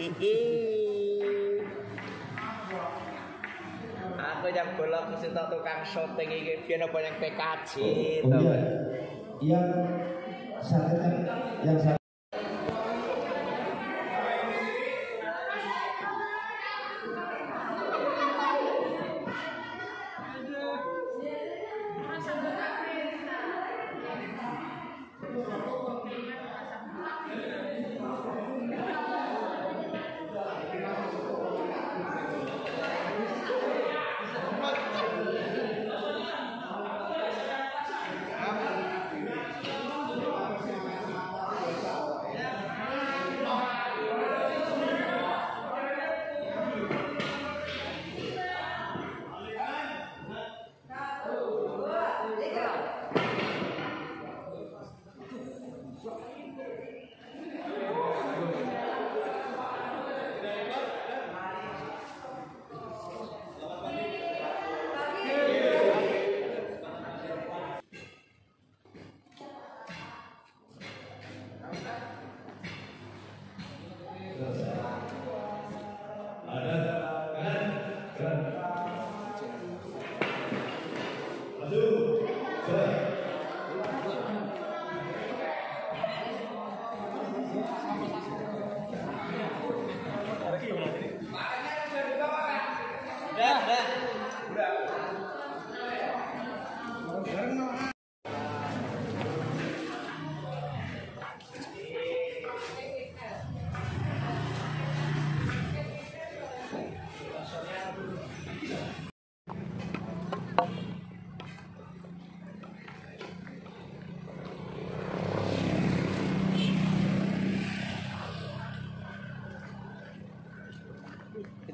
Aku yang bolak mesti tukang syuting iki biyen apa yang PKJ to. Yang yang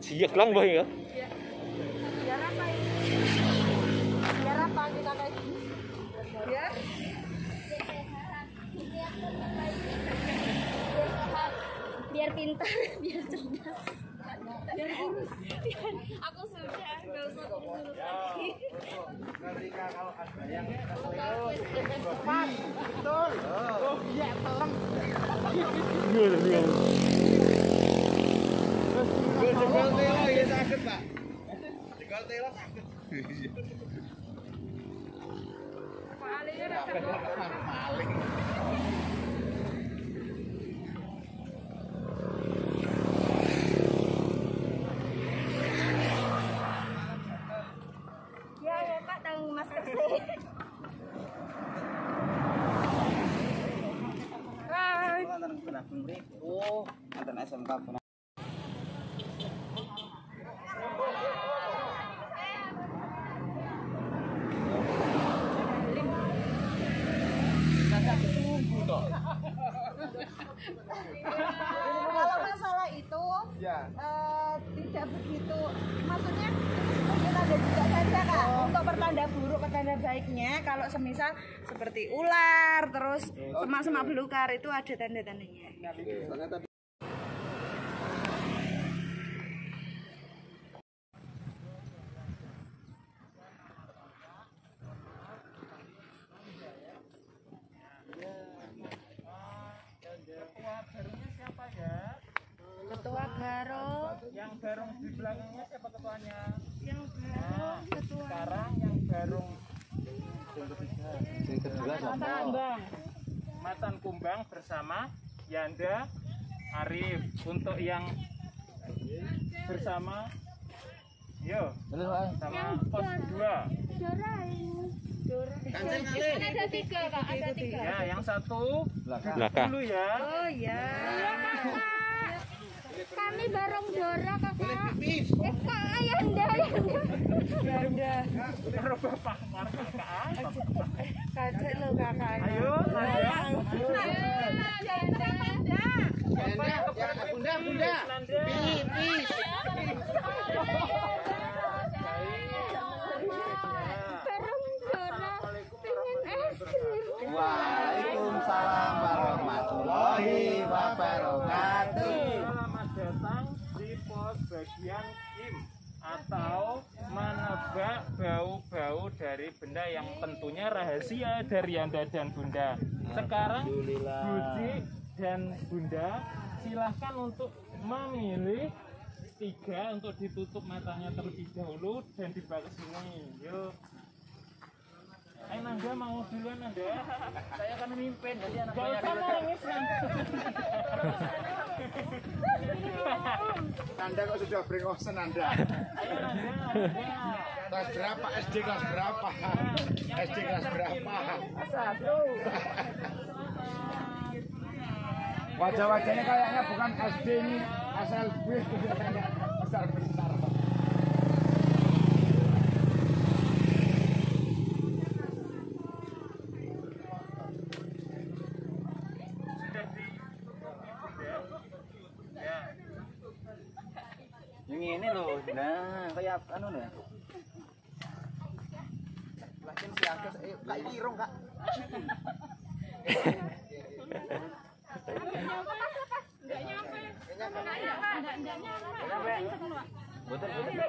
Siap lang ba ya? Biar apa ini? Biar apa kita kayak gini? Biar biar pintar, biar cerdas, biar kurus. Aku sudah nggak usah kurus lagi. Ketika kalau ada yang Cepat, betul. Oh iya, tolong. Jempol telo ya sakit, Pak. Jempol telo sakit. Malingnya dapat Maling. ya Pak, tanggung masker sih. Oh, mantan SMK pun. Kalau masalah itu Ya. tidak begitu, maksudnya mungkin ada juga saja Kak. Untuk pertanda buruk, pertanda baiknya kalau semisal seperti ular, terus semak-semak belukar itu ada tanda-tandanya. Ketua Baro. Yang barung di belakangnya siapa ketuanya? Yang Baro ketua. Sekarang yang barung yang kedua sama. Matan Kumbang bersama Yanda Arif. Untuk yang bersama sama pos 2. Ada 3 Kak, ada 3. Ya, yang satu Belakang. dulu ya. Oh ya. Kami bareng Dora kakak. Kak Ayanda. Karo bapak marga kakak. Kakak lo kakak. Ayo, Bunda. Pipis. Bareng Dora. Pengen es krim. Waalaikumsalam warahmatullahi wabarakatuh. Selamat datang di pos bagian Kim atau menebak bau-bau dari benda yang tentunya rahasia dari Yanda dan Bunda. Sekarang Buci dan Bunda silahkan untuk memilih 3 untuk ditutup matanya terlebih dahulu dan dibawa ke sini. Yuk. Ayo Nanda mau duluan Nanda. Saya akan memimpin jadi anak Gak usah nangis Nanda. Nanda kok sudah brengosen Nanda. Ayo Nanda. Kelas berapa? SD kelas berapa? SD kelas berapa? Wajah-wajahnya kayaknya bukan SD ini, SLB kayaknya besar besar. Yang ini loh, nah kayak anu nih. Lakin siangke kayak irung kak.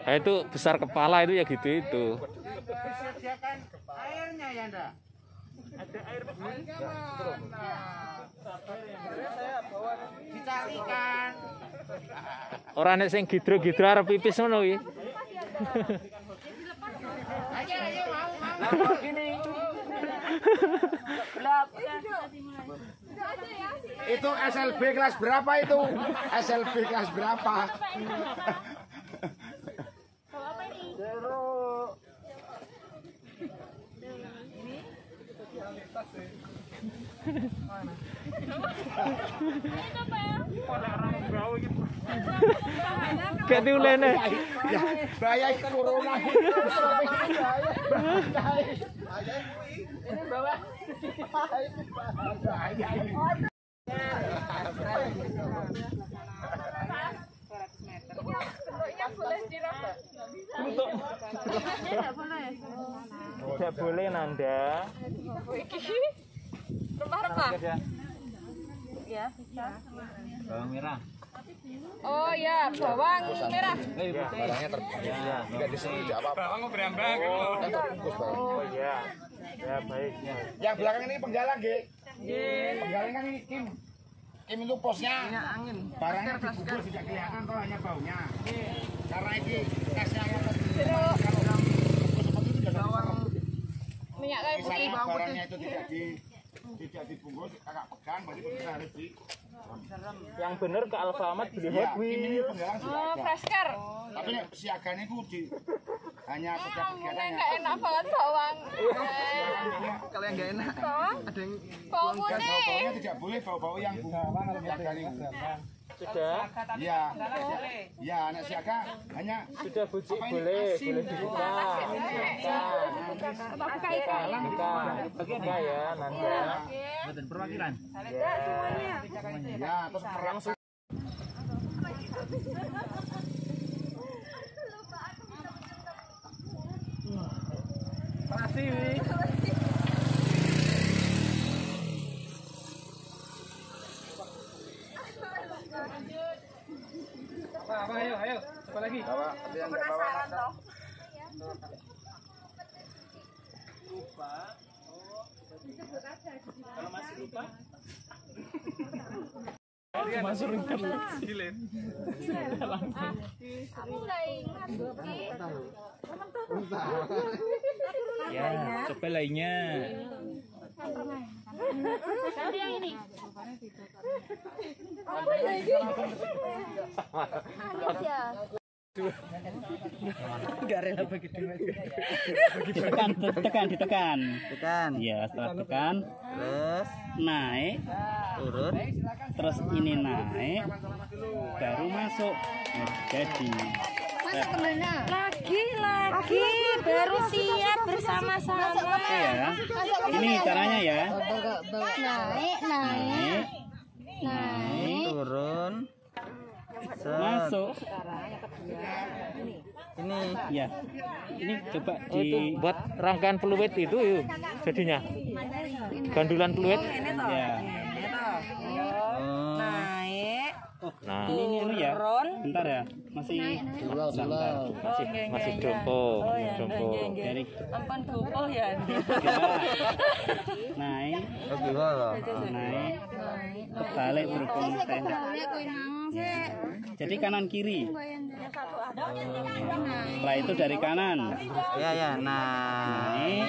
Nah, itu besar kepala itu ya gitu itu. Sediakan airnya ya Nda. Ada air Dicarikan. Ora nek sing gidro-gidro arep pipis ngono iki. Ayo mau. Itu SLB kelas berapa itu? SLB kelas berapa? Gak diulene. Ya, bahaya corona. Ini bawa. Bahaya ini. Tidak boleh Nanda. Rempah-rempah. Ya, bisa. Bawang merah. Oh ya, bawang merah. Barangnya terbuka. Tidak disini tidak apa-apa. Bawang berambang. Oh iya. Ya baik. Yang belakang ini penggalang, Ge. Penggalang kan ini Kim. Kim itu posnya. Barangnya dibungkus tidak kelihatan kok hanya baunya. Karena ini tesnya yang kalau seperti itu tidak bisa. Minyak kayu putih. Misalnya barangnya itu tidak dibungkus, kakak pegang, berarti kita harus di. Yang benar ke Alfamart beli Ya, Hot Kim ini Wheels. penggalang sudah Oh, ada. fresker. Tapi siaganya itu hanya setiap Mulai kegiatannya. nggak enak banget bawang. Kalau yang nggak enak, Bawang? ada yang Bawang Dan putih. bau-baunya tidak boleh bau-bau yang siaganya itu. Sudah. Iya. Iya, anak siaga hanya Sudah bujuk boleh dibuka. Buka ya Nanda. buatan perwakilan. ya terus perang Makasih. Ayo, apa lagi? bawa ada yang nggak bawa masak. Lupa. Kalau masih lupa? Cuma suruh kecilin. Aku nggak ingat. Ya, coba lainnya. Nanti yang ini. Manis ya. Nggak rela begitu. Ditekan. Tekan. Ya, setelah tekan, Terus naik, turun. terus ini naik, baru masuk. Nah, jadi Masuk ke mana? Lagi, baru siap bersama-sama. ya. Ini caranya ya. Naik. Turun. Masuk. Ini Ya. Ini coba dibuat rangkaian peluit itu yuk, jadinya. Gandulan peluit. Ya. Naik. Nah, Turun. bentar ya. Masih masih dompo. Dari Ampun dupo ya. naik, oh gimana? naik, kebalik berhubung tenda. Balik kowe nang. sih. Jadi kanan kiri. Yang satu ada. Setelah itu dari kanan. Ya ya, naik,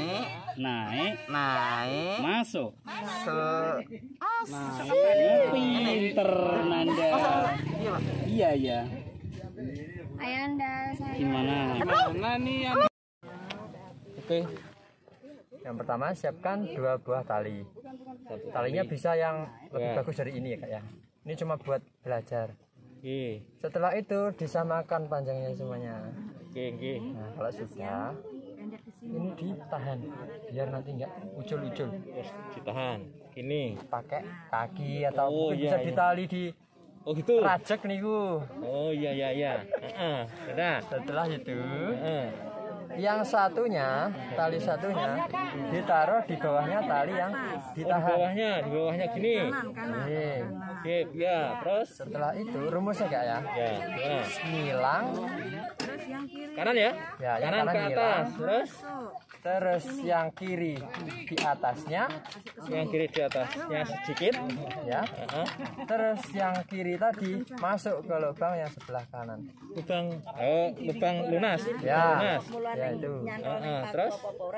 Naik. Masuk. Pinter Nanda. Iya ya. Ayanda saya. Gimana? Oke. Yang pertama siapkan 2 buah tali. Talinya bisa yang lebih bagus dari ini ya kak ya. Ini cuma buat belajar. Oke. Setelah itu disamakan panjangnya semuanya. Oke. Nah kalau sudah, ini ditahan biar nanti nggak ucul-ucul. Terus ditahan. Ini. Pakai kaki atau Oh, mungkin iya, bisa iya. ditali di Oh gitu. rajek niku. Oh iya. Sudah. Setelah itu, Heeh. yang satunya, tali satunya ditaruh di bawahnya tali yang Di ditahan. bawahnya gini. Oke. Oke, ya. Terus Setelah itu rumusnya kak ya, ya, gimana? ngilang, Kanan ya? ya yang Kanan ke kanan atas. ngilang, Terus terus yang kiri di atasnya, yang kiri di atasnya sedikit. ya, Heeh. terus yang kiri tadi masuk ke lubang yang sebelah kanan, Lubang lunas. ya, Lunas. ya itu Heeh. Terus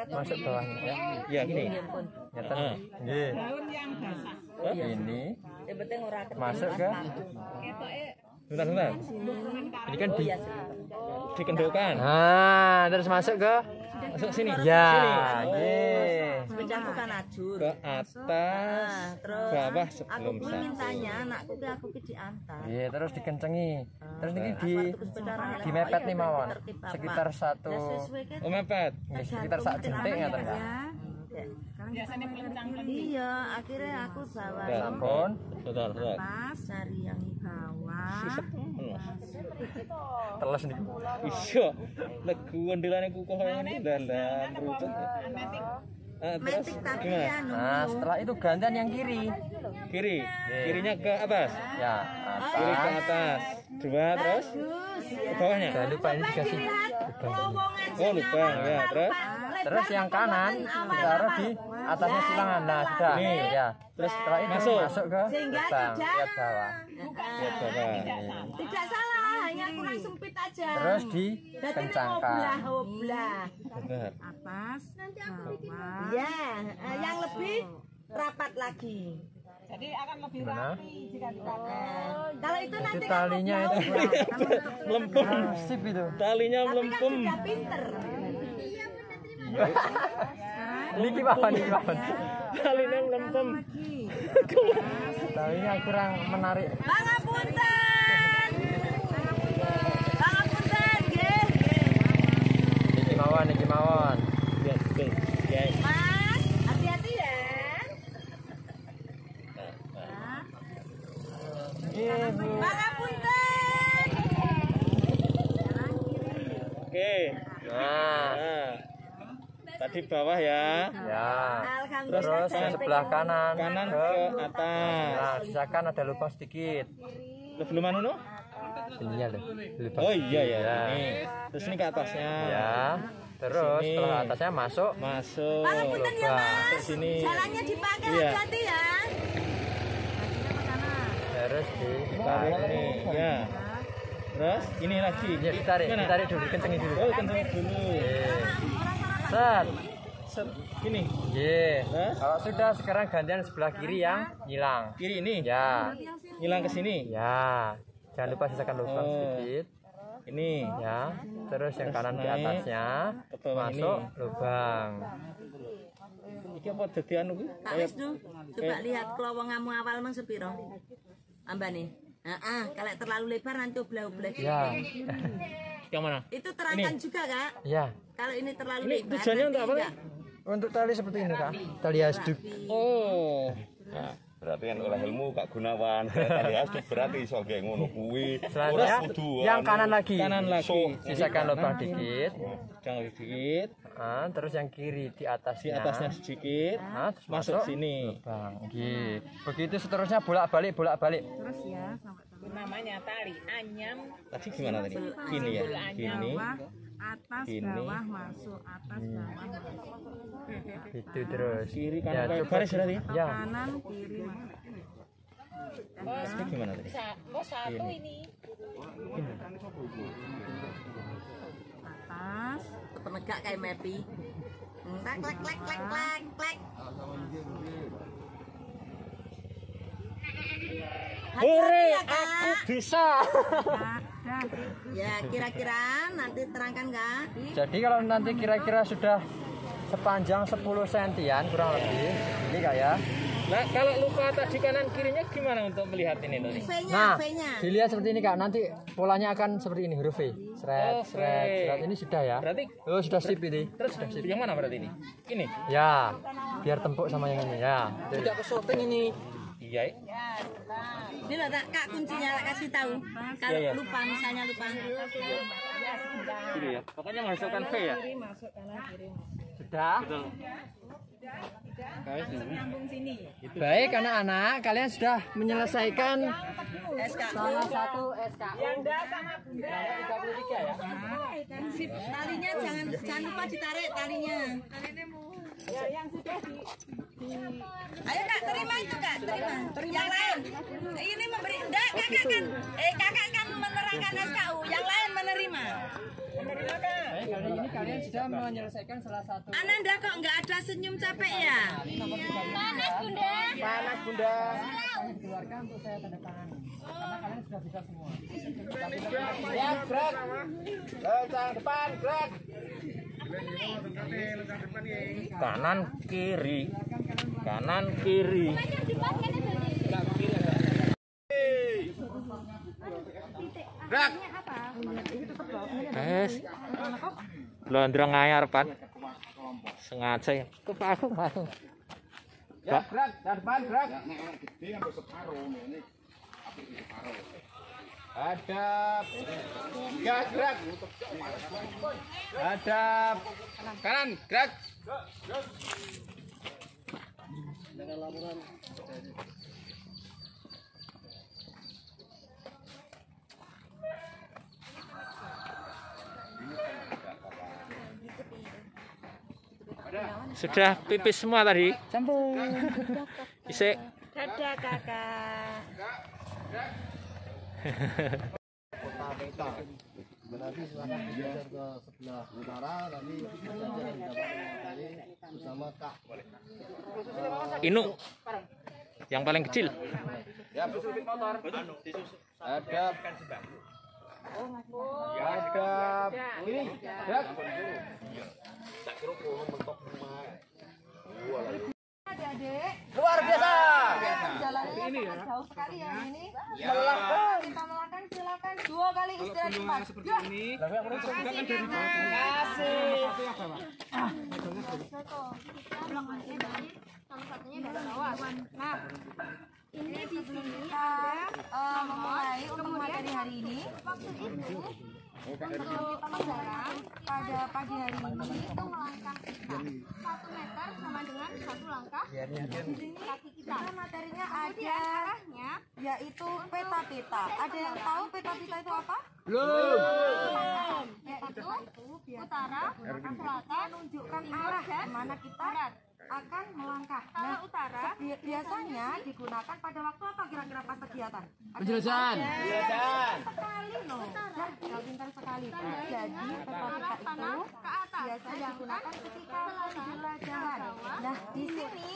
masuk bawahnya, ya, ya gini. ngeten, Heeh. nggih. Ini masuk ke, Bentar. ini kan di, Dikendokkan. nah terus masuk ke, Masuk sini. ya, Sini. nggih. Sepedangku kan ajur. Ke atas, Terus bawah aku sebelum kuwi satu. mintanya anakku ki aku ki diantar. Iya, terus dikencengi. Terus ini di Di mepet nih mawon. Sekitar satu, Oh mepet. sekitar sak jentik ngaten Kak. Iya, akhirnya aku bawa Sampun. Betul. pas cari yang di bawah. Teles niku. Iya. Legu wendelane kukuh ngene dandan rucut. Terus Metik tapi gimana? anu. Nah, setelah itu gantian yang kiri. Kiri. Kirinya ke atas. Ya, Kiri ke atas. atas. 2 terus ke bawahnya. Jangan lupa ini dikasih lubang. Oh, lubang ya. Terus Terus yang kanan ditaruh di atasnya silangan. Nah, sudah. Ini. Ya. Terus setelah itu Masuk. masuk ke lubang lihat bawah. lihat bawah. Tidak salah, hanya kurang sempit aja. Terus Berarti dikencangkan. oblah. Benar. Atas, bawah. Ya, yang lebih rapat lagi. Gimana? Kalau itu Jadi nanti talinya itu Melempem. sip itu. Talinya kan melempem. sudah pinter. Ini gimana nih gimana? Talinya melempem. Talinya kurang menarik. Pangapunten. Pangapunten, nggih. Niki mawon. Ya, betul. Ya. Mas, hati-hati ya. Nggih, Bu. Pangapunten. Oke. Nah. Tadi bawah ya. Ya. Alhamdulillah. Terus yang sebelah kanan. Kanan ke, ke atas. nah, sisakan ada lubang sedikit. Belum anu no? Ininya loh. Lubang Oh iya ya. sedikit. Ini. Terus ini ke atasnya. Ya. Terus Sini. setelah atasnya masuk. Pangapunten ya, lubang. Mas. Sini. Jalannya dipakai Iya. hati-hati ya. Terus Tarik ditarik. ini. Ya. Terus ini lagi. Ya ditarik, Gimana? ditarik dulu, kencengin dulu. Oh, kencengin dulu. Set. Set. Gini. Ye. Terus? Kalau sudah sekarang gantian sebelah kiri yang hilang. Kiri ini. Ya. Hilang ke sini. Ya. Jangan lupa sisakan lubang Oh. sedikit. Ini. Ya. Terus yang Terus kanan di naik atasnya ke bawah masuk ini. lubang. Iki apa dadi anu ki? Pak Wisnu, coba lihat kelowonganmu awal mang sepiro. Ambane. Kalau terlalu lebar nanti oblah-oblah. Ya. Yang mana? Itu terangkan juga, Kak. Ya. Kalau ini terlalu Ini lebar. tujuannya nanti untuk apa? enggak. Untuk tali seperti ini, Kak. Tali hasduk. Oh. Nah, berarti kan oleh ilmu Kak Gunawan, tali hasduk berarti iso ge ngono kuwi. Selanjutnya Ora kudu yang anu. kanan lagi. Kanan lagi. Sisakan lubang dikit. Jangan sedikit. Terus yang kiri di atasnya. Di atasnya sedikit. Terus Masuk sini. lubang. Nggih. Begitu seterusnya bolak-balik. Terus ya, Namanya tali anyam. Tadi gimana tadi? Gini ya. Gini. atas Ini. bawah masuk, atas bawah masuk. Itu terus. Kiri Ya, kanan coba baris berarti. Ya. Kanan kiri masuk. Ini gimana tadi? Oh, satu ini. Atas. Penegak kayak Mepi. Klek klek klek klek klek klek. Hore, aku bisa. Ya, kira-kira nanti terangkan nggak? Jadi kalau nanti kira-kira sudah sepanjang 10 sentian kurang lebih, ini Kak ya. Nah, kalau luka tadi kanan kirinya gimana untuk melihat ini tadi? Nah, V-nya. dilihat seperti ini Kak. Nanti polanya akan seperti ini, huruf V. Seret, seret, seret. Ini sudah ya. Berarti oh, sudah sip ini. terus yang mana berarti ini? Ini. Ya, biar tempuk sama yang ini ya. Tidak ke syuting ini. Iya. Ini loh Kak, kuncinya tak kasih tahu. Kalau lupa, misalnya lupa. Gitu ya. Pokoknya masukkan V ya. Sudah. Betul. Baik anak-anak, kalian sudah menyelesaikan salah satu SKU. Yang dah sama Bunda. 33 ya. Talinya jangan lupa ditarik talinya. Ya, yang sudah di Ayo Kak, terima itu Kak, terima. Yang lain. Ini memberi enggak kakak kan menerangkan SKU, yang lain menerima. Baik, kali ini kalian sudah menyelesaikan salah satu. Ananda kok nggak ada senyum capek ya? Panas Bunda. Panas Bunda. Kalian keluarkan untuk saya tanda tangan. Karena kalian sudah bisa semua. Ya, gerak. Lencang depan, gerak. Kanan kiri. Kanan kiri. Gerak. Blondrang ayar pan. Sengaja ya. Kepaku paku. Ya, gerak, depan, gerak. Hadap. Ya, gerak. Hadap. Kanan, gerak. Sudah pipis semua tadi? Sambung. Isik. Dadah kakak. Kota peta. Nanti silakan bergeser ke sebelah utara, nanti pelajaran dapat menguasai bersama Kak. Inu. Yang paling kecil. Ya, motor. Hadap. Hadap. Ini, gerak. Adik-adik, Luar biasa. jalannya sangat jauh sekali ya ini. Melangkah. Kita melangkah, silakan 2 kali istirahat cepat. Ya. Salah satunya dari bawah. Nah, ini di sini kita memulai untuk materi hari ini. Untuk pelajaran pada pagi hari ini Itu melangkah 1 meter sama dengan 1 langkah kaki kita. materinya Kemudian ada arahnya yaitu peta-peta. Ada yang tahu peta-peta itu apa? Belum. yaitu utara, selatan, Menunjukkan arah di mana kita akan melangkah. kalau utara Biasanya digunakan pada waktu apa kira-kira pas kegiatan? Penjelasan. Sekali loh. Kau pintar sekali. Jadi peta-peta itu ke atas. biasanya digunakan ketika pembelajaran. Nah, di sini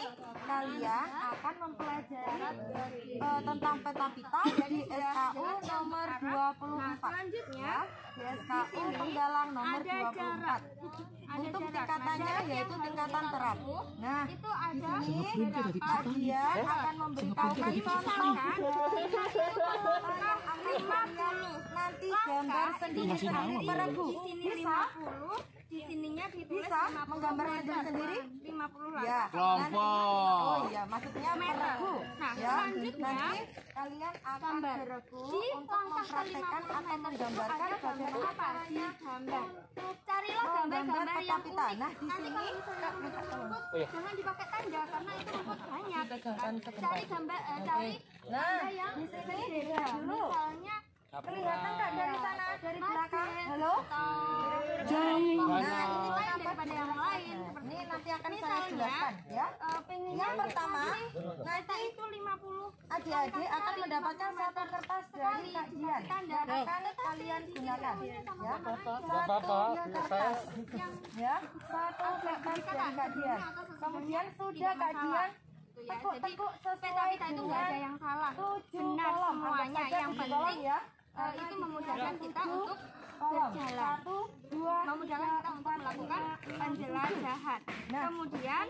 kalian akan mempelajari tentang peta-peta di SKU nomor 24. Selanjutnya Di SKU penggalang nomor 24. Untuk tingkatannya yaitu tingkatan terap. Nah, itu ada kajian akan memberitahukan contoh nanti gambar sendiri peregu. di sini Bisa 50, di sininya ditulis bisa menggambar sendiri. 50 Ya, Kelompok. oh iya, maksudnya peregu. Nah, Ya, selanjutnya nanti kalian akan gambar. beregu Di untuk langkah mempraktekkan ke-50 atau menggambarkan ada bagaimana caranya gambar. Carilah menggambar gambar-gambar yang peta-peta. unik. Nah, di Nanti sini kalau misalnya rumput, jangan dipakai tanda karena itu rumput banyak. Cari gambar, cari nah, yang di sini beda. dulu. Misalnya Kelihatan nggak dari sana, dari belakang? Halo? atau Nah, ini lain daripada yang lain. ini nanti akan saya Misalnya jelaskan ya. Yang pertama, nanti itu 50. adik-adik akan mendapatkan satu kertas dari Kak Dian. Akan kalian gunakan ya. Satu kertas ya, satu kertas dari Kak Dian. Kemudian sudah Kak Dian tekuk-tekuk sesuai itu nggak ada yang salah. 7 Benar kolom. semuanya. Yang penting ya. itu memudahkan kita untuk berjalan. 1, 2, memudahkan kita untuk melakukan penjelajahan. Kemudian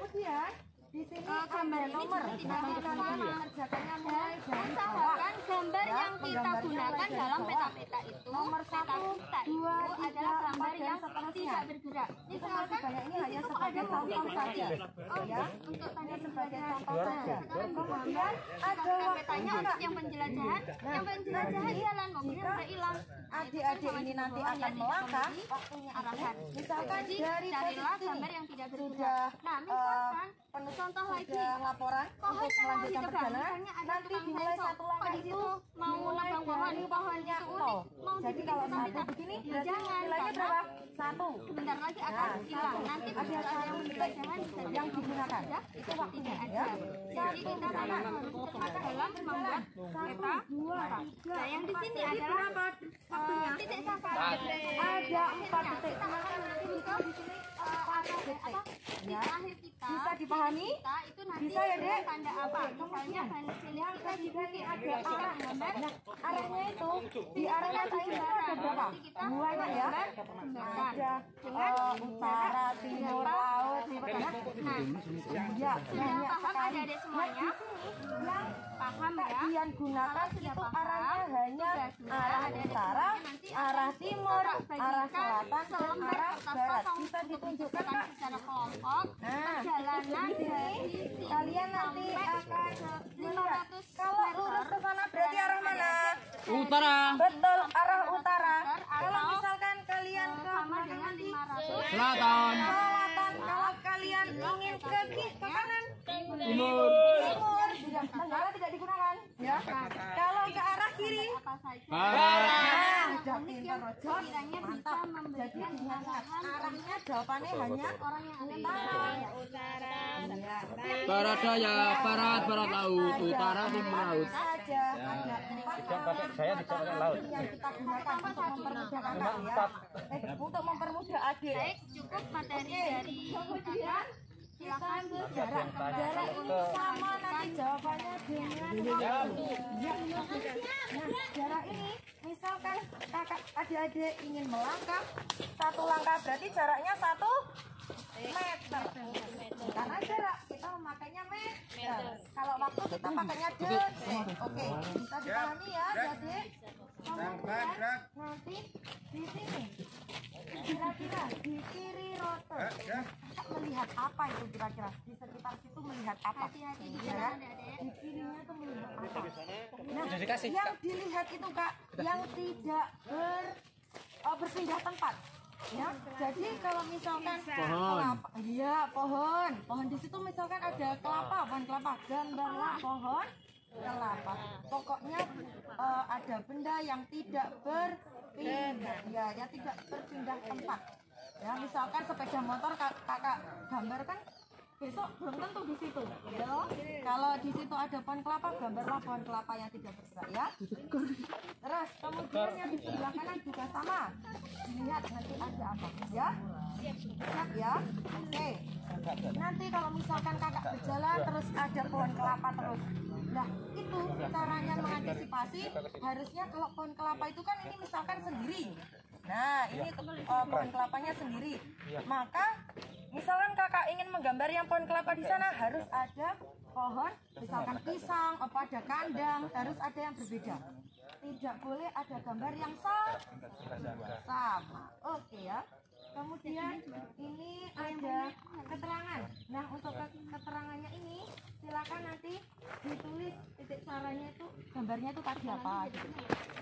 di sini gambar ini nomor juga tidak kalian mengerjakannya mulai dari usahakan gambar yang kita gunakan dalam peta-peta itu nomor 1, 2, 3, adalah gambar 4 yang dan seterusnya. tidak bergerak. Informasi banyak ini hanya sebagai contoh saja ya, Untuk hanya sebagai contoh saja. Kemudian ada petanya untuk yang penjelajahan, jalan mobilnya udah hilang. Adik-adik ini nanti akan melangkah waktunya arahan. Misalkan dari carilah posisi gambar yang tidak bergerak. sudah Nah, misalkan contoh lagi laporan untuk melanjutkan perjalanan, nanti dimulai satu langkah itu mau menebang pohon itu unik, mau jadi kalau satu begini berarti nilainya berapa? 1. sebentar lagi akan hilang. Nanti ada yang penjelajahan yang digunakan itu waktunya ya. jadi kita harus cepat dalam membuat peta. Nah, yang di sini adalah titik sasaran. Ada 4 titik. Kita akan nanti juga di sini Ya. akhir kita Bisa dipahami? itu nanti Bisa ya, Dek? tanda apa? Misalnya pilih kita di sini ada arah gambar. Arahnya itu di arahnya saya itu ada berapa? Buahnya ya. Ada utara, timur, laut, ya, banyak Paham sekali. adik-adik semuanya? Yang Paham ya? kalian gunakan itu arahnya hanya arah utara, arah timur, arah selatan, dan arah barat. Bisa ditunjukkan Kak. Secara kelompok perjalanan dari Kalian nanti akan melihat 500 kalau lurus ke sana berarti arah mana? Utara. Betul, arah utara. Kalau misalkan kalian ke sama dengan 500 Selatan. selatan, kalau kalian ingin ke kanan, Timur. timur, tenggara tidak digunakan. Ya. Kalau ke arah kiri, Barat. udah pintar Rojo. Mantap. Jadi diingat arahnya jawabannya hanya orang yang ada di utara. Iya. Barat daya, barat laut, utara timur laut. Saja ada 4 saya tidak pakai laut. yang kita gunakan untuk mempermudah anak ya. Untuk mempermudah adik. baik. Cukup materi dari kakak. Silakan Jarak ini sama nanti jawabannya dengan waktu. Nah, jarak ini misalkan kakak adik-adik ingin melangkah 1 langkah berarti jaraknya 1 meter. Karena jarak kita memakainya meter. Kalau waktu kita pakainya detik. Oke, bisa dipahami ya adik. Kemudian nanti di sini kira-kira di kiri roto melihat apa itu kira-kira di sekitar situ melihat apa? hati-hati di Ya, jalan adik. di kirinya itu melihat apa? Nah, yang dilihat itu Kak, yang tidak berpindah tempat. Ya, jadi kalau misalkan kelapa, iya pohon di situ misalkan ada kelapa, pohon kelapa, gambarlah pohon kelapa. Pokoknya ada benda yang tidak berpindah, ya, yang tidak berpindah tempat. Ya, misalkan sepeda motor kakak gambarkan besok belum tentu di situ. Ya. Kalau di situ ada pohon kelapa, gambarlah pohon kelapa yang tidak bergerak ya. Terus kemudian yang di sebelah kanan juga sama. Lihat nanti ada apa ya. Siap ya. Oke. Nanti kalau misalkan kakak berjalan terus ada pohon kelapa terus. Nah, itu caranya mengantisipasi. Harusnya kalau pohon kelapa itu kan ini misalkan sendiri. Nah, ini pohon kelapanya sendiri. Maka misalkan kakak ingin menggambar yang pohon kelapa di sana harus ada pohon, misalkan pisang, apa ada kandang, harus ada yang berbeda. Tidak boleh ada gambar yang sama. Oke ya. Kemudian ini ada keterangan. Nah, untuk keterangannya ini silakan nanti ditulis titik caranya itu gambarnya itu tadi apa gitu.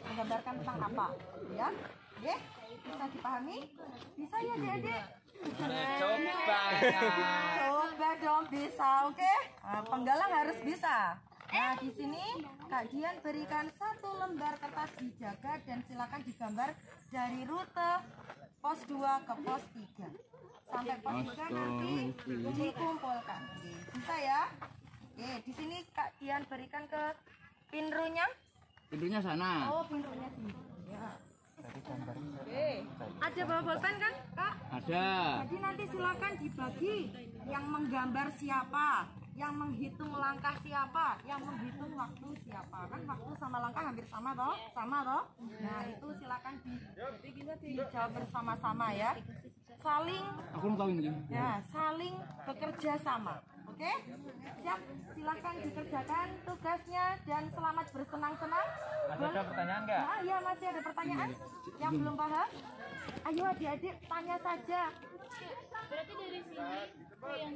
Menggambarkan tentang apa, ya? Oke? Bisa dipahami? Bisa ya, Dek? Coba dong bisa, oke? Nah, penggalang harus bisa. Nah, di sini Kak Dian berikan 1 lembar kertas dijaga dan silakan digambar dari rute pos 2 ke pos 3. sampai pos juga nanti dikumpulkan. Bisa ya? Oke, di sini Kak Dian berikan ke pinrunya. Pintunya sana. Oh, pinrunya sini. Ya. Oke. Ada bawa bolpen kan, Kak? Ada. Jadi nanti silakan dibagi yang menggambar siapa, yang menghitung langkah siapa, yang menghitung waktu siapa. Kan waktu sama langkah hampir sama toh? Sama toh? Nah, itu silakan dijawab bersama-sama ya. Saling saling bekerja sama. Oke? Siap? Silakan dikerjakan tugasnya dan selamat bersenang-senang. Masih ada pertanyaan nggak? Nah, iya masih ada pertanyaan yang belum paham. Ayo adik-adik tanya saja. Berarti dari sini yang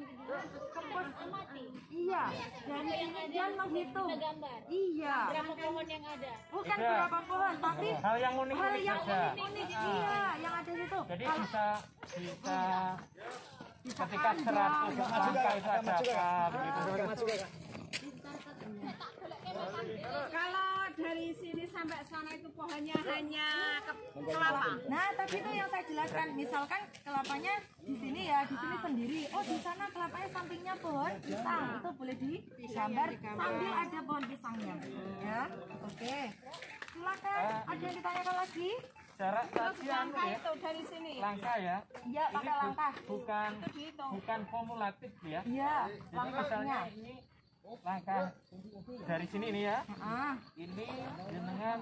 ke pos amati. Iya, dari sini dan menghitung. Gambar. Iya. Berapa pohon yang ada? Bukan berapa pohon, tapi Hal yang unik-unik saja. unik. Iya, yang ada itu. Jadi bisa ketika 100 langkah itu ada apa begitu. Kalau dari sini sampai sana itu pohonnya hanya kelapa. Nah, tadi itu yang saya jelaskan. Misalkan kelapanya di sini ya, di sini sendiri. Oh, di sana kelapanya sampingnya pohon pisang. Itu boleh digambar sambil ada pohon pisangnya. Ya, oke. Silakan. Ada yang ditanyakan lagi? Cara latihan Langkah ya, itu dari sini. langkah ya. Iya, pakai langkah. Bukan formulatif ya. Iya, Jadi langkahnya. misalnya ini langkah dari sini ini ya. Ini dengan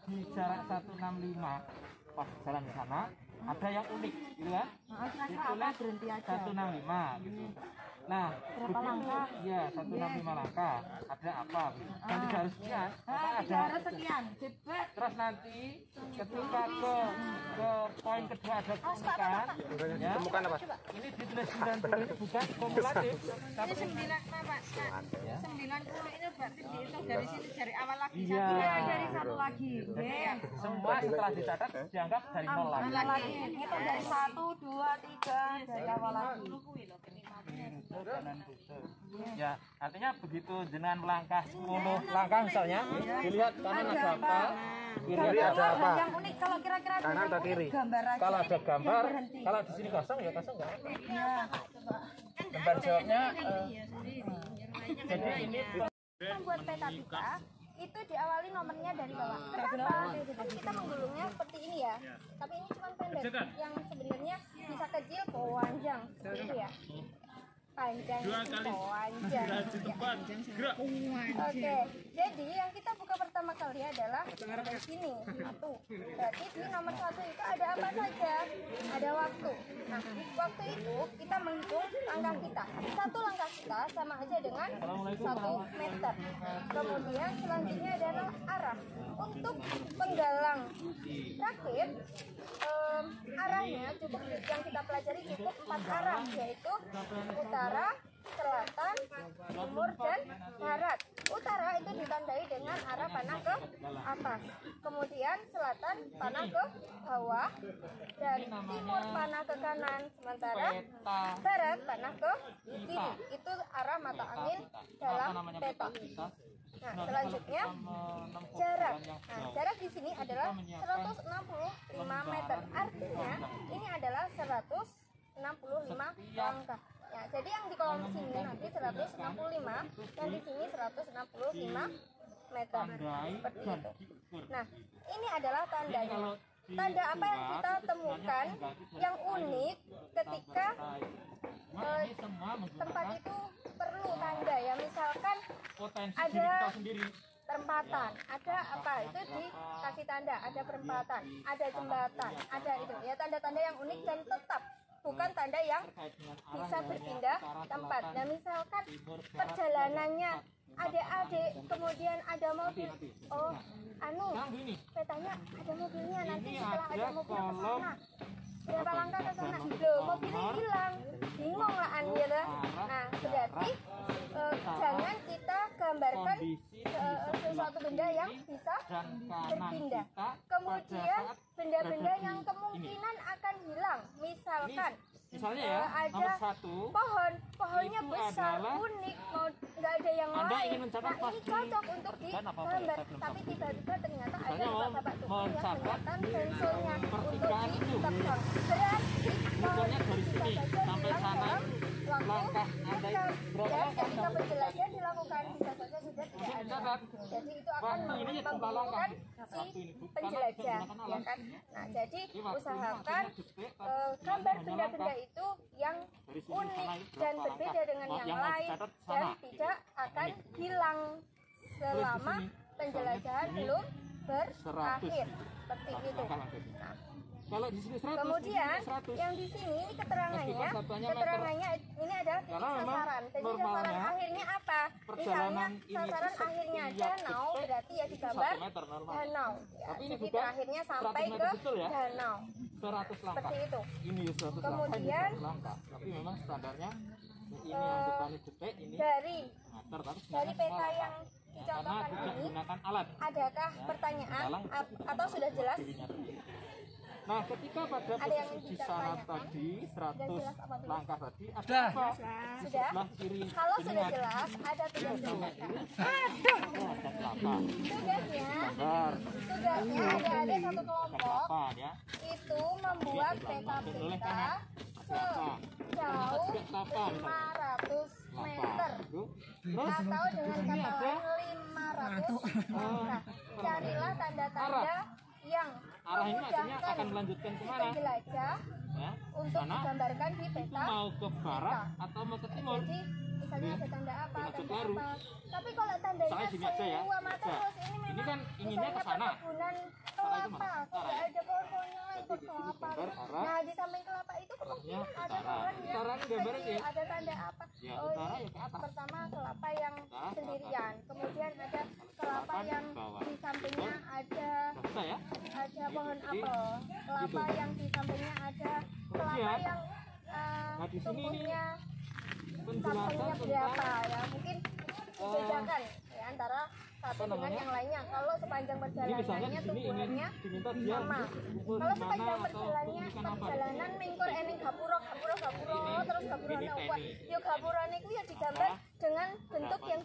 di jarak 165 pas jalan ke sana ada yang unik gitu kan. Ditulis berhenti aja. 165 gitu. Nah, Berapa langkah? Iya, 165 langkah. Ada apa? Dan 300 sekian. Ada. Harus sekian. Jebet. Terus nanti ketika ke poin kedua ada temukan, ya. Temukan apa? Ini ditulis 90 ini bukan kumulatif, tapi 90 ini berarti dihitung dari sini dari awal lagi. iya. Dari satu lagi. Semua setelah dicatat dianggap dari nol lagi. Itu dari 1, 2, 3 dari awal lagi. Ya, artinya begitu jenengan melangkah 10 langkah misalnya, dilihat kanan ada apa, kiri ada apa. Yang unik kalau kira-kira Kanan atau kiri? gambar aja. Kalau ada gambar, kalau di sini kosong ya kosong nggak apa. Gambar jawabnya. Jadi ini Membuat peta kita itu diawali nomornya dari bawah. Kenapa? Kan kita menggulungnya seperti ini ya. Tapi ini cuma pendek. Yang sebenarnya bisa kecil panjang gitu ya. Panjang panjang. Oke, jadi yang kita buka pertama kali adalah dari sini 1. Berarti di nomor 1 itu ada apa saja? Ada waktu. Nah, waktu itu kita menghitung langkah kita. Satu langkah kita sama aja dengan 1 meter. Kemudian selanjutnya adalah arah. Untuk penggalang rakit, arahnya cukup yang kita pelajari cukup 4 arah, yaitu utara, selatan, timur, dan barat. Utara itu ditandai dengan arah panah ke atas, kemudian selatan panah ke bawah, dan timur panah ke kanan, sementara barat panah ke kiri. Itu arah mata angin dalam peta. Nah, selanjutnya jarak. Nah, jarak di sini adalah 165 meter. Artinya ini adalah 165 langkah. Ya, jadi yang di kolom sini nanti 165 dan di sini 165 meter. Seperti itu. Nah, ini adalah tandanya. Tanda apa yang kita temukan yang unik ketika tempat itu perlu tanda ya, misalkan ada perempatan, ada apa itu dikasih tanda, ada perempatan, ada jembatan, ada itu ya, tanda-tanda yang unik dan tetap, bukan tanda yang bisa berpindah tempat. Dan misalkan perjalanannya adik-adik, kemudian ada mobil, oh petanya ada mobilnya, nanti setelah ada mobil ke sana berapa langkah ke sana, mobilnya hilang, bingung lah gitu. Nah, berarti jangan kita gambarkan sesuatu benda yang bisa berpindah. Kemudian benda-benda yang kemungkinan akan hilang, misalkan ya, nomor 1. Pohonnya itu besar, adalah unik, mau nggak ada yang Anda lain. ingin mencatat Nah, ini cocok untuk digambar, tapi tiba-tiba ternyata ada Misalnya bapak-bapak tukang yang mencatat kelihatan sensornya untuk pertigaan itu. ditebang. Berarti Pokoknya dari bisa sini saja sampai hilang sana dalam waktu langkah Anda dekat. berapa Dan langkah ketika penjelasan dilakukan bisa saja sudah tidak ada. Mencatat. Jadi itu akan Waktu ini ya jumlah langkah. membingungkan si Ini bukan penjelajah, menggunakan ya alat. kan? Nah, jadi Ini waktu ini usahakan maksudnya detik, gambar hanya benda-benda langkah. itu yang Dari sini unik sana itu dan berapa berbeda langkah. dengan yang Yang lain dicatat dan sama, tidak akan hilang selama penjelajahan Ini belum 100. berakhir seperti itu. Langkah-langkah. Nah, Kalau di sini 100, kemudian di sini 100. yang di sini ini keterangannya, Meskipun satuannya meter. keterangannya ini adalah titik Karena memang sasaran. Jadi normalnya sasaran akhirnya apa? Misalnya perjalanan ini sasaran itu akhirnya setiap danau, detik berarti ya digambar 1 meter normal. danau. Ya, Tapi ini jadi bukan terakhirnya sampai 100 ke meter betul ya? danau. 100 langkah. Seperti itu. Ini 100 Kemudian, langkah, ini 100 langkah. Tapi memang standarnya ini yang depannya detik, ini Dari meter. Tapi dari sebenarnya peta semua yang langkah. Karena dicontohkan tidak ini, menggunakan alat. adakah pertanyaan atau sudah jelas? Nah, ketika pada Ada yang posisi di bisa sana tanyakan? tadi 100 jelas apa belum? langkah tadi ada Sudah. apa? Di Sudah? sebelah kiri Kalau sudah jenengan. jelas, ada tugas Sama mereka. ini. Oh, ada kelapa. Tugasnya, Gambar. tugasnya ada satu kelompok Kelapa ya. itu membuat peta-peta sejauh 500 meter Terus atau dengan ini kata ada lain 500 meter. Carilah tanda-tanda yang arah ini maksudnya memudahkan akan melanjutkan si kemana? penjelajah Ya. untuk Sana digambarkan di itu peta. mau ke barat atau mau ke timur? Jadi misalnya ada tanda apa, Tanda tanda baru. apa. Tapi kalau tandanya Misalnya sini aja ya. semua mata Nah, terus ini memang ini kan inginnya ke misalnya sana. perkebunan Sana itu kelapa, mana? kok nggak ada pohon-pohon yang lain kok kelapa. gambar arah. Nah di samping kelapa itu Arahnya kemungkinan ada utara. pohon yang Utara ini gambarnya kecil, ya? ada tanda apa? Ya, Oh utara ini ya ke atas. pertama kelapa yang Utara, sendirian, kemudian ada kelapa Selatan, yang bawah. di sampingnya ada Bisa ya? pohon Jadi, apel, kelapa gitu. yang di sampingnya ada kelapa Kemudian, yang nah, di sini ini tumbuhnya penjelasan sampelnya tentang berapa ya mungkin dibedakan ya antara satu dengan namanya? yang lainnya. Kalau sepanjang ini misalnya perjalanannya di sini ini tumbuhannya diminta dia sama. ukur Kalau di mana sepanjang atau menunjukkan apa? perjalanan mingkur eneng gapuro terus gapurane apa? Yo gapurane itu ya digambar dengan bentuk yang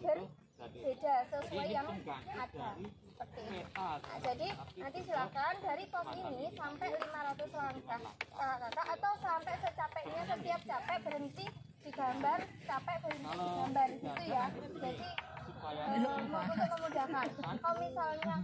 berbeda sesuai yang ada. Seperti ini. Nah, jadi nanti silakan dari pos ini sampai 500 langkah kakak atau sampai secapeknya setiap capek berhenti digambar, capek berhenti digambar gitu ya. Jadi untuk memudahkan. Kalau misalnya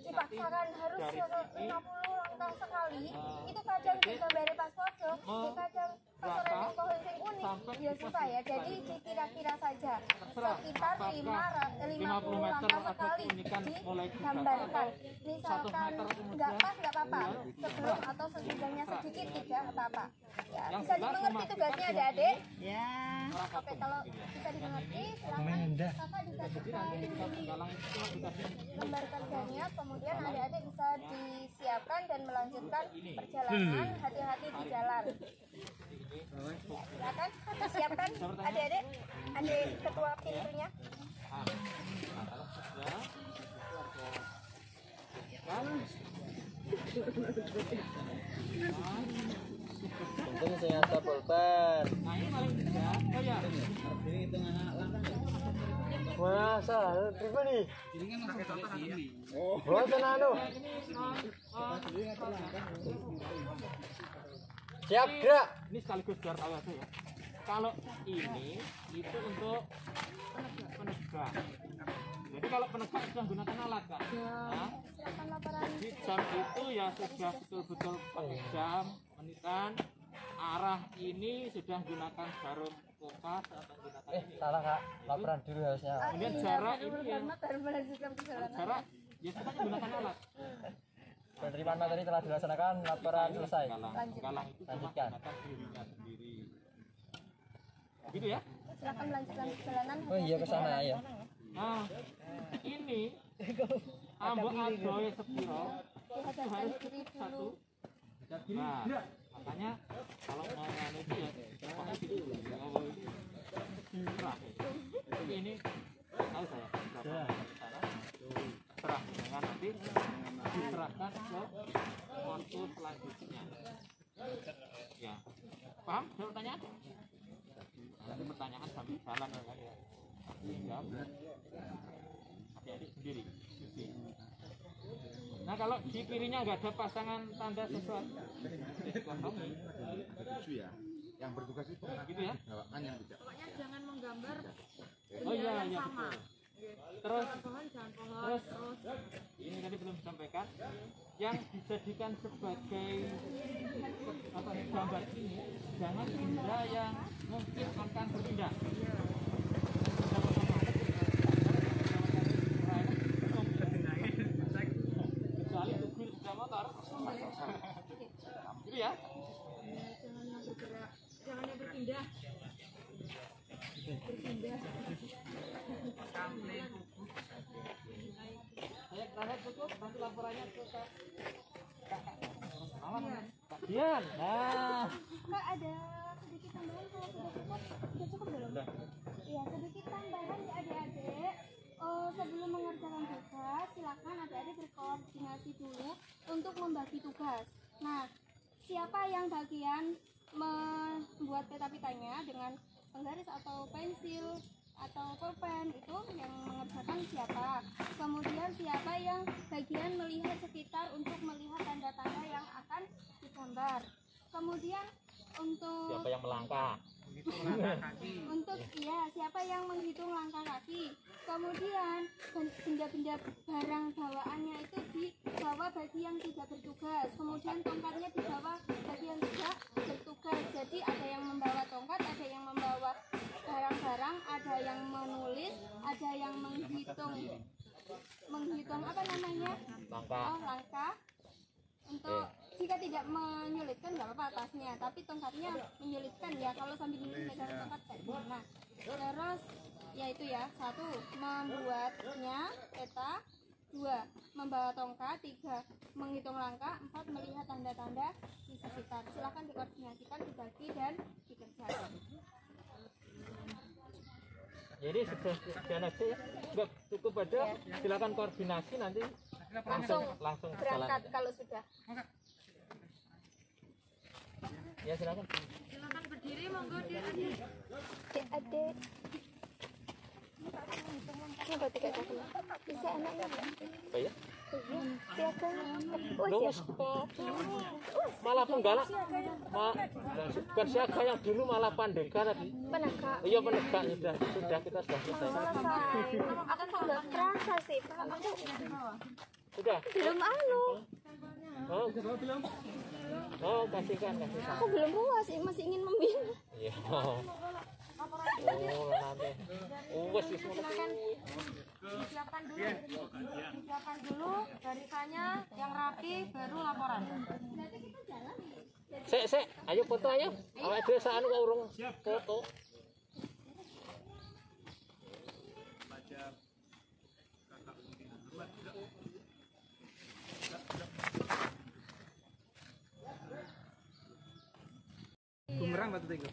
dipaksakan harus 50 langkah sekali, itu kadang digambari pas foto, kadang pasaran pohon yang unik, ya susah ya. Jadi dikira-kira saja sekitar 50 langkah sekali digambarkan. Misalkan nggak pas nggak apa-apa, sebelum atau sesudahnya sedikit tidak apa-apa. Ya, bisa dimengerti tugasnya adik-adik? Ya. Oke, kalau bisa dimengerti, silakan kakak dikasihkan lembar kerjanya, kemudian adik-adik bisa disiapkan dan melanjutkan perjalanan. Hati-hati di jalan. Silakan disiapkan adik-adik, adik ketua pintunya. Untung saya ada pulpen. Masa, pribadi. Boten anu. Siap gerak. Ini sekaligus biar tahu aja ya. Kalau ini itu untuk penegak. Jadi kalau penegak sudah menggunakan alat kan. Nah, di jam itu ya sudah betul-betul pakai jam, menitan. Arah ini sudah menggunakan jarum kompas atau menggunakan ini. Salah kak, laporan dulu harusnya. Kemudian jarak ini yang jarak ya kita menggunakan alat. Penerimaan materi telah dilaksanakan, laporan selesai. Galang itu cuma Lanjutkan. menggunakan dirinya sendiri. Gitu ya. Silakan melanjutkan perjalanan. Oh iya ke sana ya. Nah, ini ambek adoe sepiro itu harus satu. Nah, makanya kalau mau anu itu ya pakai gitu. Kalau ini serah. Jadi ini tahu saya berapa sana. Serah dengan nanti diserahkan ke waktu selanjutnya. Ya. Paham? Saya tanya jalan kan ya. Sehingga adik-adik sendiri. Nah kalau di kirinya nggak ada pasangan tanda sesuatu, ya. Yang bertugas itu gitu ya. Bawakan yang tidak. Pokoknya jangan menggambar Oh iya, yang iya sama. betul. Terus Pohon jangan pohon. Terus ini tadi belum disampaikan yang dijadikan sebagai apa gambar ini jangan benda yang mungkin akan berpindah. Kecuali mobil sepeda motor. Gitu ya. Jangan yang bergerak, jangan yang berpindah. Berpindah. Saya terakhir cukup nanti laporannya ke Kak Dian. Nah, Kak ada sedikit tambahan kalau sudah cukup belum? Iya sedikit tambahan ya adik-adik. Sebelum mengerjakan tugas, silakan adik-adik berkoordinasi dulu untuk membagi tugas. Nah, siapa yang bagian membuat peta-petanya dengan penggaris atau pensil atau pulpen itu yang mengerjakan siapa. Kemudian siapa yang bagian melihat sekitar untuk melihat tanda-tanda yang akan digambar. Kemudian untuk Siapa yang melangkah? untuk siapa yang menghitung langkah kaki. Kemudian benda-benda barang bawaannya itu dibawa bagi yang tidak bertugas. Kemudian tongkatnya dibawa bagi yang tidak bertugas. Jadi ada yang membawa tongkat, ada yang membawa barang-barang, ada yang menulis, ada yang menghitung apa namanya? Langkah. Untuk jika tidak menyulitkan nggak apa-apa tasnya, tapi tongkatnya menyulitkan ya kalau sambil megang tongkat kayak gimana. Terus yaitu ya, 1 membuatnya peta, 2 membawa tongkat, 3 menghitung langkah, 4 melihat tanda-tanda di sekitar. Silahkan dikoordinasikan, dibagi dan dikerjakan. jadi sekian aja ya. Nggak cukup aja. Silakan koordinasi nanti langsung Berangkat jalan. kalau sudah. Ya silakan. Silakan berdiri, monggo adik-adik. Adik. Ini berarti kayak gitu. Bisa anaknya. Apa ya? Silakan. Lurus. Malah penggalak. Bukan siaga yang dulu malah pandega tadi. Penegak. Iya penegak sudah kita sudah selesai. Aku nggak kerasa sih. Aku Sudah. belum belum. Oh kasihkan. Aku belum puas, masih ingin membina. Iya. Oh nanti. Wes Silakan disiapkan dulu barisannya yang rapi, baru laporan. Sek, ayo foto ayo. Awak dhewe sak anu kok urung foto. Bumerang batu tengok.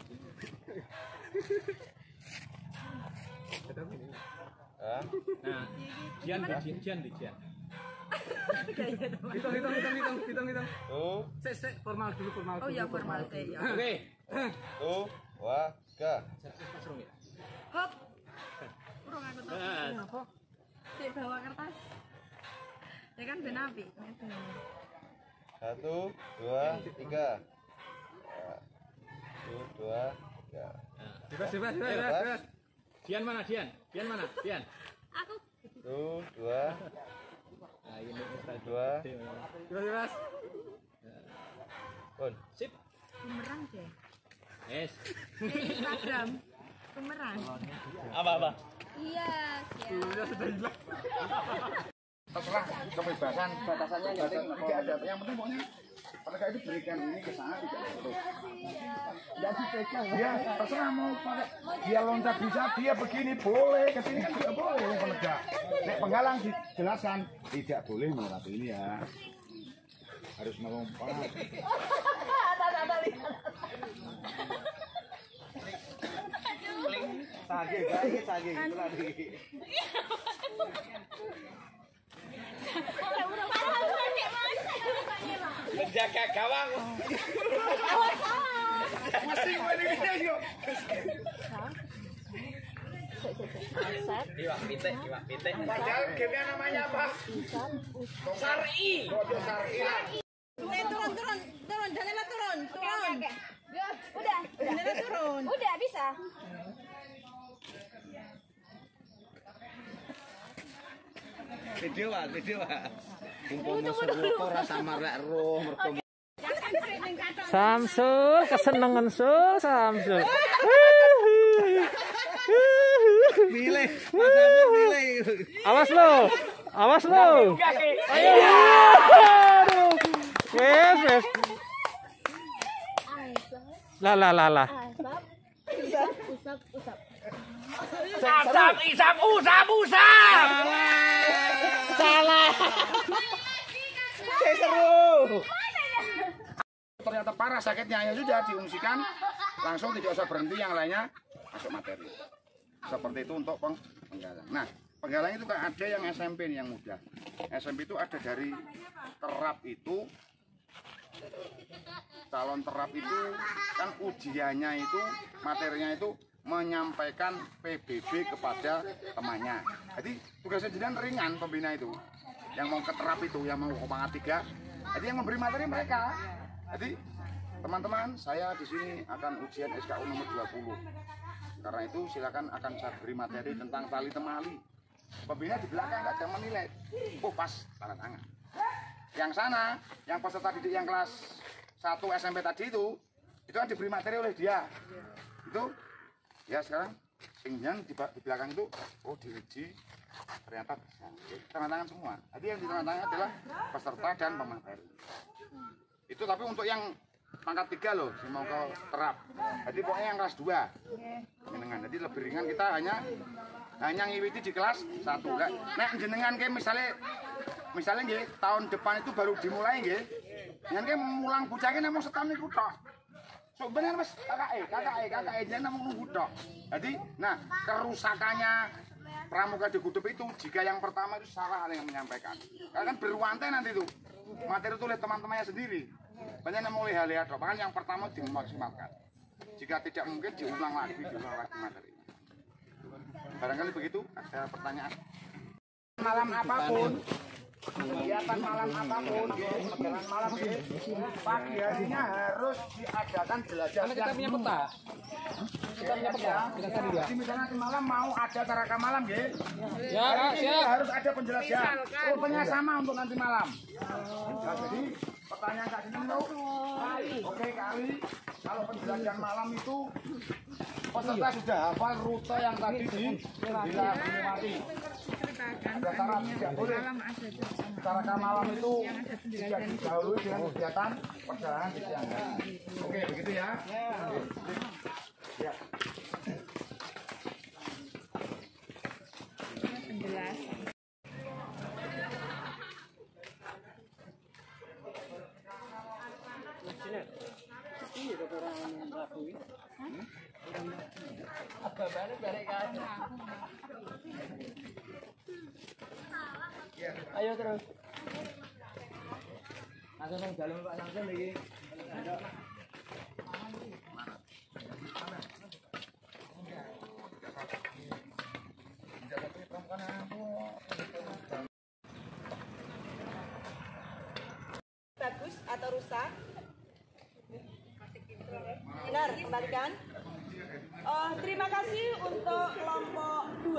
Nah, Jian. Hitung. Sek, formal dulu. Oh ya formal sih ya. Oke. Hop. Urung aku tahu. Apa? Sik bawa kertas. Ya kan ben apik. 1, 2, 3. 1, 2, 3. Bebas. Jian mana? Jian. Aku 1, 2. Nah, ini 2. Bebas. Pun. Sip. Bumerang deh. Yes. Instagram. Bumerang. Apa? iya siap. Terserah kebebasan, batasannya yang penting tidak ada. Yang penting pokoknya mereka itu berikan ini ke sana tidak betul. Tidak dipegang. Ya terserah mau pakai dia loncat bisa, dia begini boleh, kesini kan juga boleh yang penegak. Nek penghalang dijelaskan tidak boleh melewati ini ya. Harus melompat. Sage itu lagi. Menjaga gawang. Masih Iwak pitik. Padahal gamenya namanya apa? Sari. Rojo Sari. Turun, Danila turun. Udah. Danila turun. Udah bisa. Video Mas. Umpama seru kok rasa marek roh mergo Samsul kesenengan Samsul. milih, Mas Samsul milih. Awas lo. Ayo. Aduh. Yes. Lah. Usap. Salah. Seru. Ternyata parah sakitnya, ya sudah diungsikan, langsung tidak usah berhenti, yang lainnya masuk materi. Seperti itu untuk penggalang. Nah, penggalang itu kan ada yang SMP nih, yang muda. SMP itu ada dari terap itu, calon terap itu kan ujiannya itu, materinya itu menyampaikan PBB kepada temannya. Jadi tugasnya jenengan ringan, pembina itu. Yang mau ke terap itu, yang mau ke Pangkat 3. Jadi yang memberi materi mereka. Jadi teman-teman, saya di sini akan ujian SKU nomor 20. Karena itu silakan akan saya beri materi tentang tali temali. Pembina di belakang nggak ada menilai. Oh pas, tanda tangan. Yang sana, yang peserta didik yang kelas 1 SMP tadi itu kan diberi materi oleh dia. Itu ya sekarang yang di belakang itu, oh diuji ternyata bisa. Tanda tangan semua. Jadi yang ditandatangan adalah peserta dan pemateri. Itu tapi untuk yang Pangkat 3 loh, si mau ke terap. Jadi pokoknya yang kelas 2. Jenengan. Jadi lebih ringan, kita hanya ngiwiti di kelas 1. Nek jenengan ke misalnya nggih tahun depan itu baru dimulai nggih. Jenengan ke mulang bocahke nang setahun niku tok. Sok bener Mas, kakake jenengan mau nunggu tok. Jadi nah, kerusakannya pramuka di Gudup itu jika yang pertama itu salah yang menyampaikan. Karena kan berwantai nanti itu. Materi itu oleh teman-temannya sendiri. Banyak yang mulai hal-hal, bahkan yang pertama dimaksimalkan. Jika tidak mungkin diulang lagi materi. Barangkali begitu, ada pertanyaan. Malam apapun, kegiatan malam apapun, perjalanan malam pagi harinya harus diadakan belajar. Karena kita punya peta. Jadi misalnya malam mau ada taraka malam, ya. Ya, harus ada penjelasan. Rupanya sama untuk nanti malam. Nah, jadi pertanyaan Kak Sini tahu? Oke kali, kalau penjelasan malam itu peserta sudah hafal rute yang tadi dilewati. Ada syarat tidak boleh. Taraka malam itu tidak didahului dengan kegiatan perjalanan di siang hari. Oke, begitu ya. Ya. Penjelasan. Ayo terus. Langsung nang dalem Pak Samsul iki. Bagus atau rusak? Benar, kembalikan. Terima kasih untuk kelompok 2.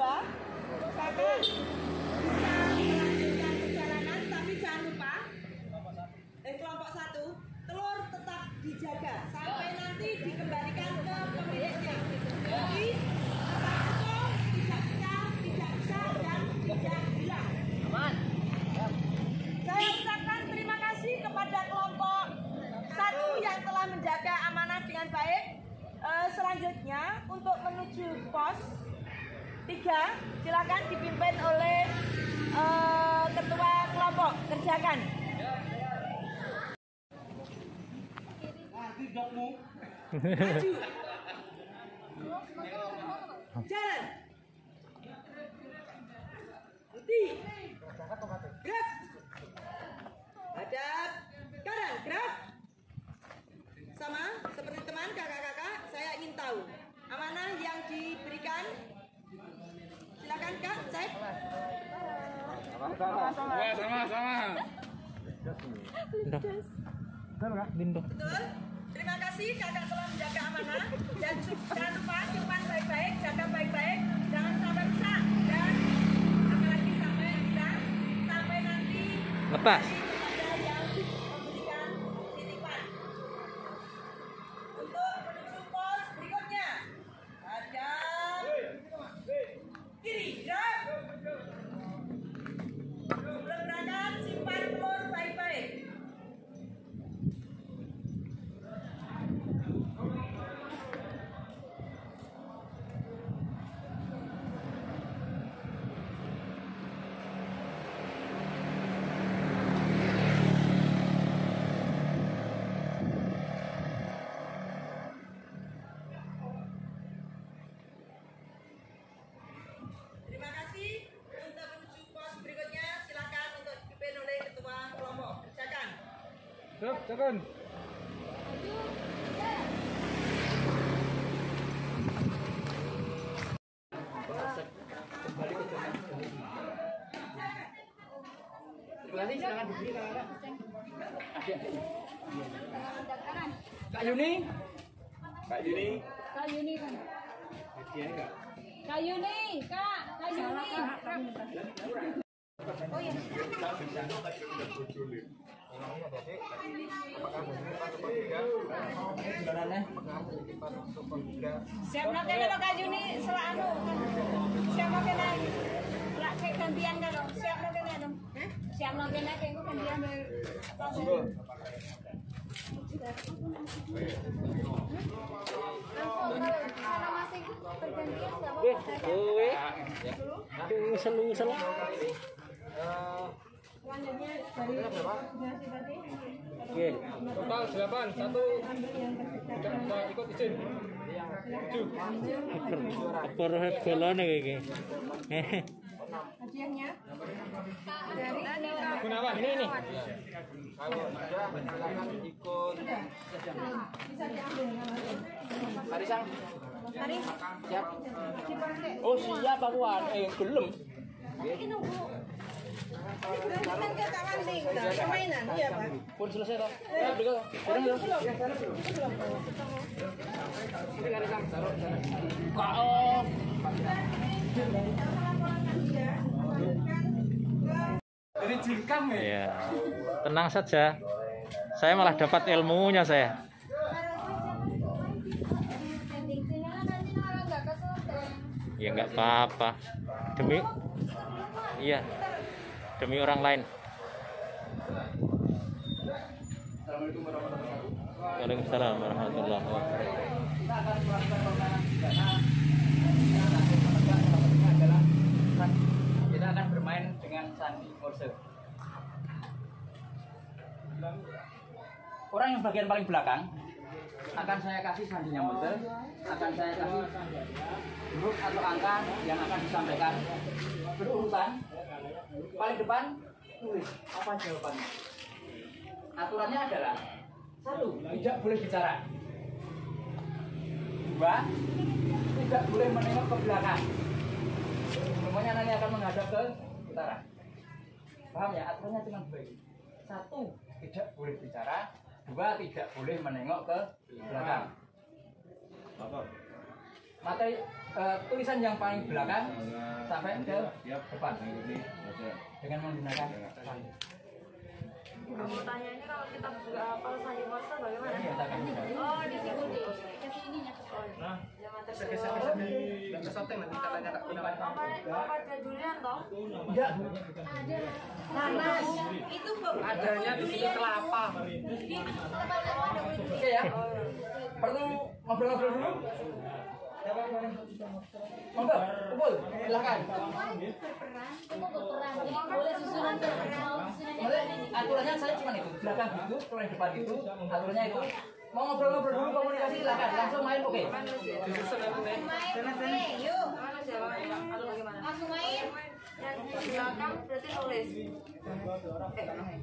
Kakak bisa melanjutkan perjalanan, tapi jangan lupa kelompok 1 telur tetap dijaga sampai nanti dikembalikan ke pemiliknya. Jadi tetap utuh, tidak pecah, dan tidak hilang. Aman. Saya ucapkan terima kasih kepada kelompok 1 yang telah menjaga amanah dengan baik. Selanjutnya untuk menuju pos 3, silakan dipimpin oleh ketua kelompok. Kerjakan. Maju. Jalan. Berhenti. Gerak. Hadap kanan, gerak. Sama seperti teman kakak-kakak, saya ingin tahu amanah yang diberikan. Silakan Kak, cek. Sama. Lindo. Betul. Terima kasih kakak telah menjaga amanah dan jangan lupa simpan baik-baik, jaga baik-baik, jangan sampai rusak dan apalagi sampai nanti Lepas. ada yang memberikan titipan. Untuk menuju pos berikutnya ada kiri, gerak. Sebelum berangkat simpan telur baik-baik. Terima kasih. Untuk menuju pos berikutnya, silakan untuk dipimpin oleh ketua kelompok. Silakan. Silakan. Kak Yuni. Kak Yuni, kan? Kak Yuni, Kak Yuni. Oh iya. Siap nak kena lo Kak Yuni selak anu. Siap nak kena lak kayak gantian kalau siap nak kena dong. Siap nak kena kayak gantian Kalau masih bergantian nggak apa-apa. Kowe. Ngesel-ngesel. selanjutnya dari Oke. Total 8, 1 tidak bisa ikut izin. 7. Ekor golone iki. hadiahnya dari Gunawan Ini. kalau sudah silakan ikut. bisa diambil Karisang. Haris Siap. dipakai. Oh siap aku gelem. Ini nunggu Kan kita landing, permainan, iya Pak. Pun selesai toh. Ya, berikan. Belum. Ini Karisang taruh di sana. Kak. Dari jingkam ya. Ya. Tenang saja. Saya malah dapat ilmunya saya. Ya nggak apa-apa. Demi iya. Demi orang lain. Waalaikumsalam warahmatullahi wabarakatuh. Kita akan bermain dengan sandi Morse. Orang yang bagian paling belakang akan saya kasih sandinya Morse, akan saya kasih huruf atau angka yang akan disampaikan berurutan. Paling depan tulis apa jawabannya. Aturannya adalah 1. Tidak boleh bicara. 2. Tidak boleh menengok ke belakang. Semuanya nanti akan menghadap ke utara. Paham ya? Aturannya cuma begini. 1. Tidak boleh bicara. 2. Tidak boleh menengok ke belakang. Materi tulisan yang paling belakang sampai ke depan dengan menggunakan sandi. Pertanyaannya kalau kita buka apa sandi Morse bagaimana? Ini yang akan bisa. Oh, di sini kasih ininya. Nah, Kesoteng nanti katanya tak Apa jadulnya toh? Enggak. Mas, itu Adanya di situ kelapa. Oke ya. Perlu ngobrol-ngobrol dulu? Monggo, kumpul, silakan. Boleh susunan berperan. Aturannya saya cuma itu, belakang gitu, kalau yang depan gitu, aturannya itu. Mau ngobrol-ngobrol dulu komunikasi silakan, langsung main oke. Main, yuk. Langsung main. Yang di belakang berarti nulis.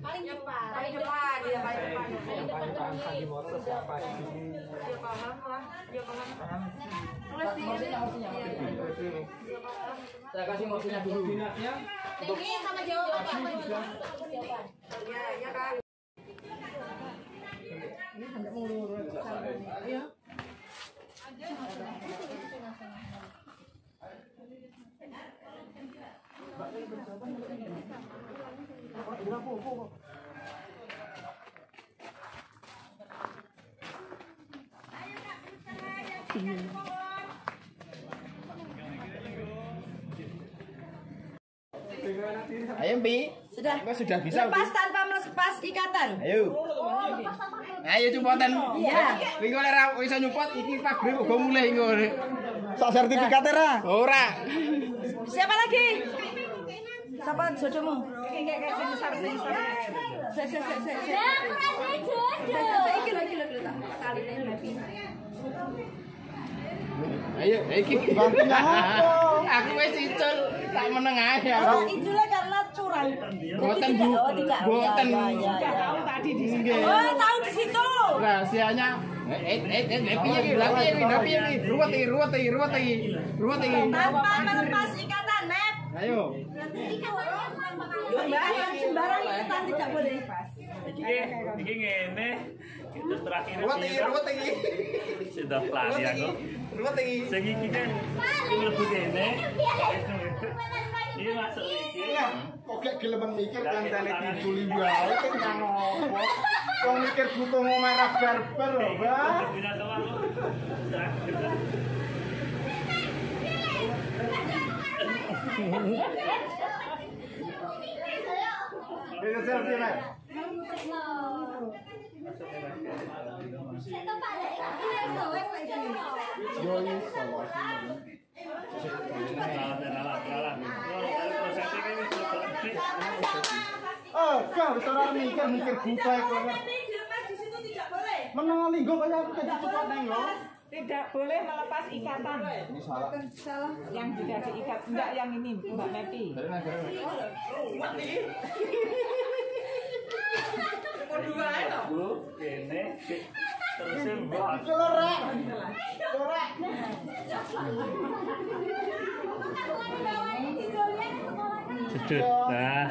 Paling depan. Paling depan, dia paling depan. Paling depan. Dia paham lah, dia paham. Tulis di Maksudnya. Saya kasih mobilnya dulu. Ini sama jawaban apa itu? Ya kan. Ayo Mpi. Sudah. Sudah bisa. Lepas tanpa melepas ikatan. Ayo. Ayo cepetan. Iya. Kowe kok ora iso nyupot iki pagre kok mulai engko. Sak sertifikate ra? Ora. Siapa lagi? Siapa jodohmu? Ayo, iki bantu apa? Aku wis icul, tak meneng ae aku. Oh, ijulnya karena curang. Boten Bu. Boten. Tahu tadi di situ. Oh, tahu di situ. Rahasianya piye iki? Ruwet iki. Tanpa melepas ikatan, Mep. Ayo. Sembarang ikatan tidak boleh. Iki ngene. Itu terakhir Ruwet iki. sudah pelari aku. Ruwet iki. Sing iki kan mlebu kene. Iki masuk iki. Kok gak gelemen mikir klentene diculi wae kan nang opo. Wong mikir butuh merah barber lho, Mbak. Ini selfie, Mas. Oh, kau cara mikir buta kok. Menang linggo kaya aku tadi cepat neng lo. Tidak boleh melepas ikatan. Ini salah. Yang sudah diikat, enggak yang ini, Mbak Mepi. Kene terusin mbok. Kelorek. Kelorek. Cedut. Nah.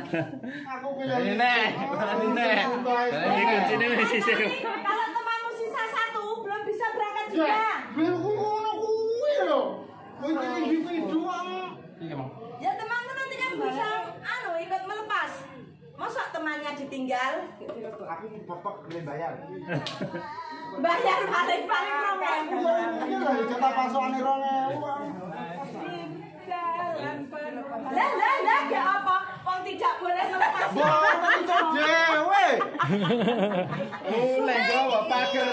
Aku bilang Ini nek. Ini kuncine wis sisih. Kalau temanmu sisa satu, belum bisa berangkat juga. Bel ngono kuwi lho. Kowe iki individu Ya temanmu nanti kan bisa ikut melepas. Masa temannya ditinggal? aku dipotong gelem bayar. Bayar paling 2.000. Ini lho jatah pasokane 2.000. Lah, gak apa. Wong tidak boleh melepas. Boten iso dhewe. Mulai gawa pager.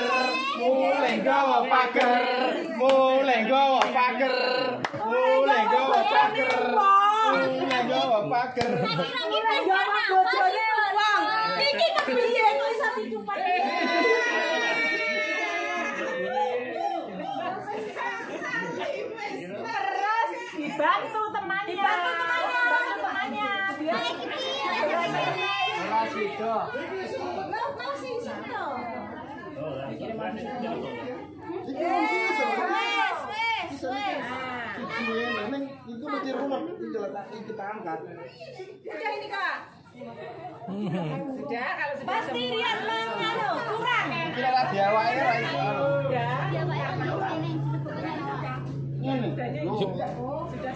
Mulai gawa pager. Mulai gawa pager. Mulai gawa pager. Mulai gawa pager. Mulai gawa bojone wong. Iki kepiye kok iso dicupat. Terus dibantu temannya. Ora sida. Mau sih sito. Itu mesti ruwet iki kita angkat. Udah ini Kak. Sudah, kalau sudah Pasti lihat mangano, kurang. Kira ra diawake ra iso.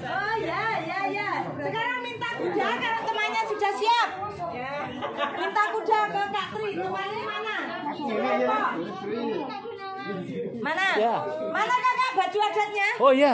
Oh ya. Sekarang minta kuda kalau temannya sudah siap. Minta kuda ke Kak Tri. Temannya mana? Mana? Ya. Mana kakak baju adatnya? Oh iya.